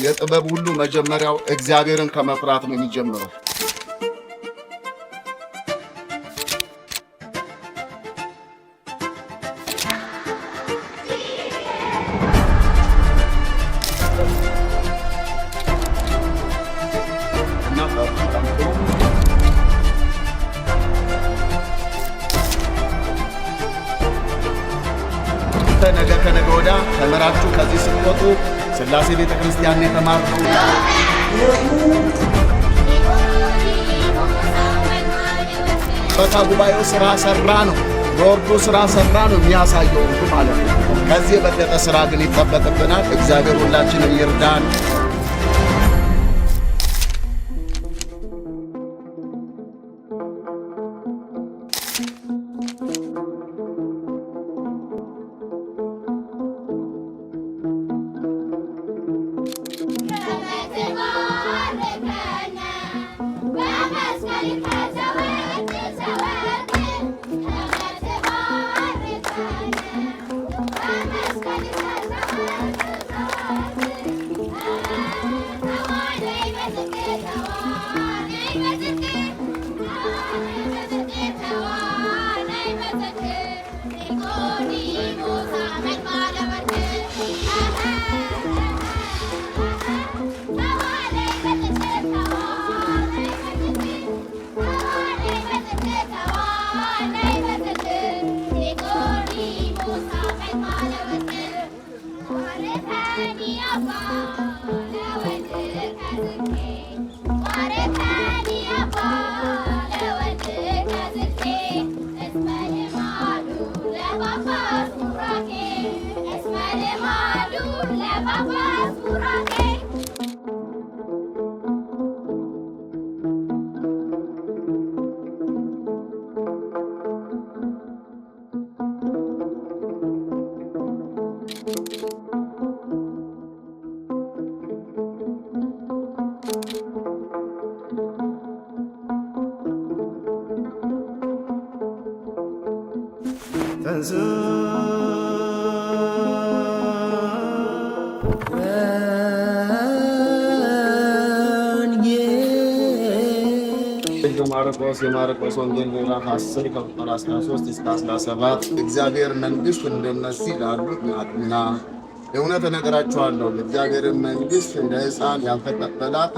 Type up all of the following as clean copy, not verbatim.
የጥበብ ሁሉ መጀመሪያው እግዚአብሔርን ከመፍራት ነው የሚጀምረው። ነገ ከነገ ወዲያ ተመራችሁ ከዚህ ስትወጡ ሥላሴ ቤተክርስቲያን የተማርነው በታ ጉባኤው ስራ ሰራ ነው፣ ቦርዱ ስራ ሰራ ነው የሚያሳየው ማለት ነው። ከዚህ የበለጠ ስራ ግን ይጠበቅብናል። እግዚአብሔር ሁላችንን ይርዳን። የማርቆስ ወንጌል ምዕራፍ 10 ከቁጥር 13 እስከ 17 እግዚአብሔር መንግሥት እንደነዚህ ላሉት ናትና እውነት እነግራችኋለሁ፣ እግዚአብሔር መንግሥት እንደ ሕፃን ያልተቀበላት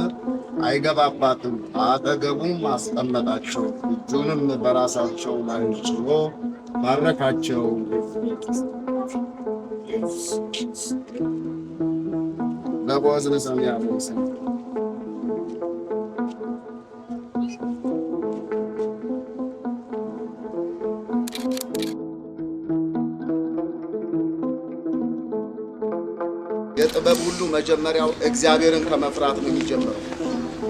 አይገባባትም። አጠገቡም አስቀመጣቸው፣ እጁንም በራሳቸው ላይ ጭኖ ባረካቸው። ለቦዝን ሰሚያ ቦስ የጥበብ ሁሉ መጀመሪያው እግዚአብሔርን ከመፍራት ነው የሚጀምረው።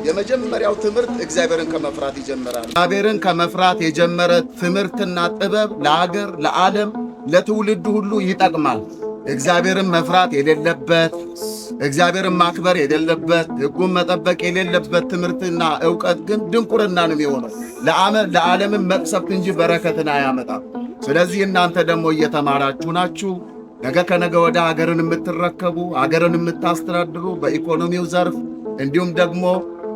የመጀመሪያው ትምህርት እግዚአብሔርን ከመፍራት ይጀምራል። እግዚአብሔርን ከመፍራት የጀመረ ትምህርትና ጥበብ ለሀገር፣ ለዓለም፣ ለትውልድ ሁሉ ይጠቅማል። እግዚአብሔርን መፍራት የሌለበት፣ እግዚአብሔርን ማክበር የሌለበት፣ ሕጉን መጠበቅ የሌለበት ትምህርትና ዕውቀት ግን ድንቁርና ነው የሚሆነው። ለዓለምን መቅሰፍት እንጂ በረከትን አያመጣም። ስለዚህ እናንተ ደግሞ እየተማራችሁ ናችሁ። ነገ ከነገ ወደ ሀገርን የምትረከቡ፣ ሀገርን የምታስተዳድሩ፣ በኢኮኖሚው ዘርፍ እንዲሁም ደግሞ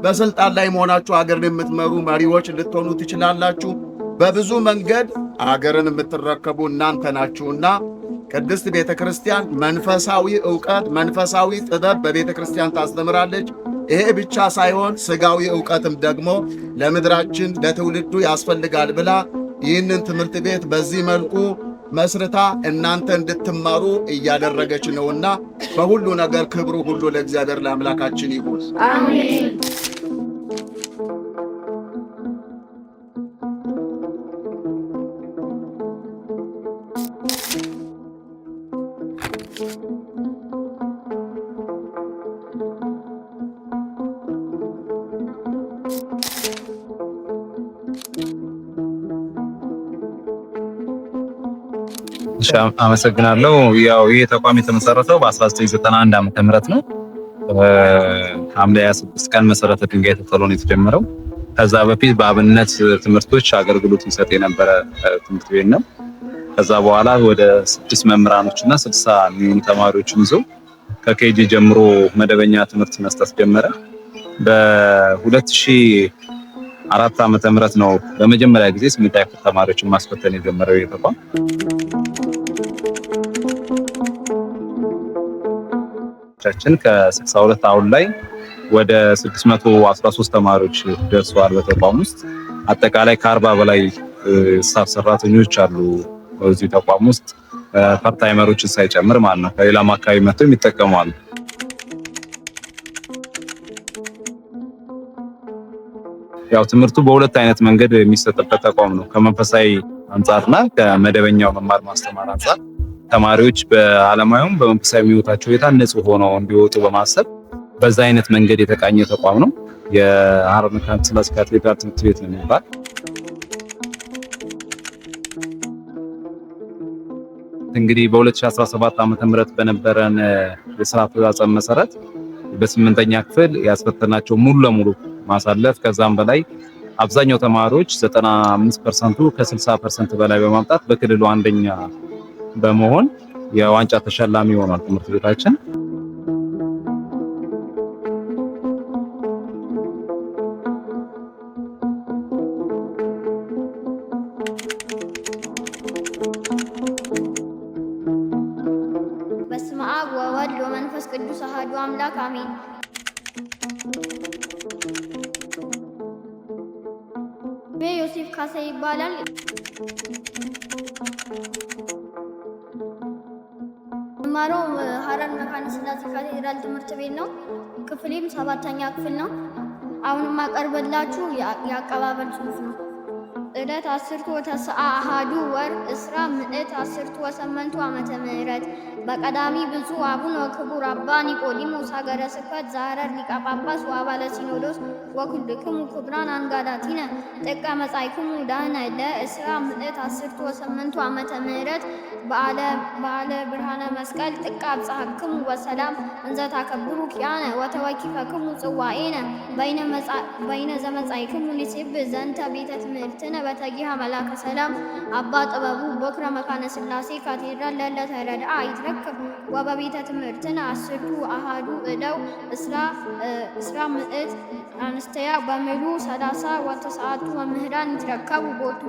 በስልጣን ላይ መሆናችሁ ሀገርን የምትመሩ መሪዎች ልትሆኑ ትችላላችሁ። በብዙ መንገድ ሀገርን የምትረከቡ እናንተ ናችሁና ቅድስት ቤተ ክርስቲያን መንፈሳዊ ዕውቀት፣ መንፈሳዊ ጥበብ በቤተ ክርስቲያን ታስተምራለች። ይሄ ብቻ ሳይሆን ሥጋዊ ዕውቀትም ደግሞ ለምድራችን ለትውልዱ ያስፈልጋል ብላ ይህንን ትምህርት ቤት በዚህ መልኩ መስርታ እናንተ እንድትማሩ እያደረገች ነውና በሁሉ ነገር ክብሩ ሁሉ ለእግዚአብሔር ለአምላካችን ይሁን። አሜን። አመሰግናለሁ። ያው ይሄ ተቋም የተመሰረተው በ1991 ዓመተ ምህረት ነው። ሐምሌ 26 ቀን መሰረተ ድንጋይ ተጥሎ ነው የተጀመረው። ከዛ በፊት በአብነት ትምህርቶች አገልግሎት ይሰጥ የነበረ ትምህርት ቤት ነው። ከዛ በኋላ ወደ 6 መምህራኖችና 60 የሚሆኑ ተማሪዎችን ይዞ ከኬጂ ጀምሮ መደበኛ ትምህርት መስጠት ጀመረ። በ2004 ዓመተ ምህረት ነው በመጀመሪያ ጊዜ 8ኛ ክፍል ተማሪዎችን ማስፈተን የጀመረው የተቋም። ቻችን ከ62 አሁን ላይ ወደ 613 ተማሪዎች ደርሰዋል። በተቋም ውስጥ አጠቃላይ ከ40 በላይ ስታፍ ሰራተኞች አሉ በዚህ ተቋም ውስጥ ፓርታይመሮችን ሳይጨምር ማለት ነው። ከሌላም አካባቢ መጥተው የሚጠቀሙ አሉ። ያው ትምህርቱ በሁለት አይነት መንገድ የሚሰጥበት ተቋም ነው። ከመንፈሳዊ አንጻርና ከመደበኛው መማር ማስተማር አንጻር ተማሪዎች በዓለማዊም በመንፈሳዊ ሕይወታቸው የታነጹ ሆነው እንዲወጡ በማሰብ በዛ አይነት መንገድ የተቃኘ ተቋም ነው። የሐረር መካነ ሥላሴ ካቴድራል ትምህርት ቤት ነው የሚባል። እንግዲህ በ2017 ዓመተ ምህረት በነበረን የስራ አፈጻጸም መሰረት በ8ኛ ክፍል ያስፈተናቸው ሙሉ ለሙሉ ማሳለፍ ከዛም በላይ አብዛኛው ተማሪዎች 95%ቱ ከ60% በላይ በማምጣት በክልሉ አንደኛ በመሆን የዋንጫ ተሸላሚ ሆኗል ትምህርት ቤታችን። በስመ አብ ወወልድ ወመንፈስ ቅዱስ አሐዱ አምላክ አሜን። ዮሴፍ ካሳ ይባላል። የምማረው ሐረር መካነ ሥላሴ ካቴድራል ትምህርት ቤት ነው። ክፍሌም 7ኛ ክፍል ነው። አሁን የማቀርብላችሁ የአቀባበል ጽሑፍ ነው። ዕለት 10 ወተስዓ አሐዱ ወር እስራ ምዕት 10 ወሰመንቱ ዓመተ ምህረት በቀዳሚ ብፁዕ አቡነ ክቡር አባ ኒቆዲሞስ ሀገረ ስብከት ዘሐረር ሊቀ ጳጳስ ወአባለ ሲኖዶስ ወኩልክሙ ክቡራን አንጋዳቲነ ጥቀ መጻእክሙ ዳህነ ለእስራ ምዕት 10 ወሰመንቱ ዓመተ ምህረት በዓለ ብርሃነ መስቀል ጥቀ አብጽሐክሙ በሰላም እንዘ ታከብሩ ኪያነ ወተወኪፈክሙ ጽዋኤነ በይነ ዘመጻእክሙ ንሴብ ዘንተ ቤተ ትምህርትነ በተጊሃ መላከ ሰላም አባ ጥበቡ በክረ መካነ ሥላሴ ካቴድራል ለዕለተ ረድአ ይትረከብ ወበቤተ ትምህርትነ 10 አሐዱ እደው እስራ ምዕት አንስተያ በምሉ 30 ወተሰዓቱ መምህራን ይትረከቡ ቦቱ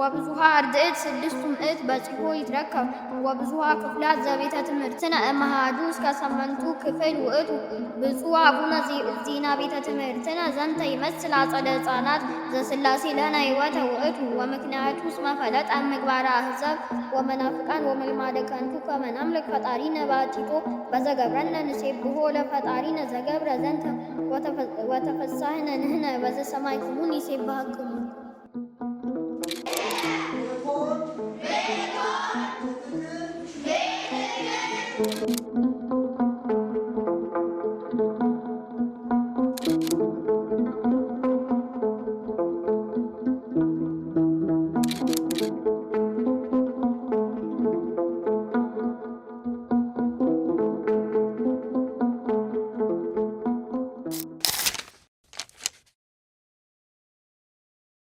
ወብዙሃ አርድእት 6 ምዕት በጽፎ ይትረከብ ወብዙሃ ክፍላት ዘቤተ ትምህርትነ እመሃዱ እስከ 8ቱ ክፍል ውእቱ ብፁዕ አቡነ ዜና ቤተ ትምህርትነ ዘንተ ይመስል አጸደ ሕፃናት ዘሥላሴ ለነ ሕይወተ ውእቱ ወምክንያቱ እስመ ፈለጠ ምግባረ አሕዛብ ወመናፍቃን ወምልማደ ከንቱ ከመ ናምልክ ፈጣሪነ ባቲቶ በዘገብረነ ንሴብሖ ለፈጣሪነ ዘገብረ ዘንተ ወተፈሳህነ ንሕነ በዘሰማይክሙ ይሴብሐክሙ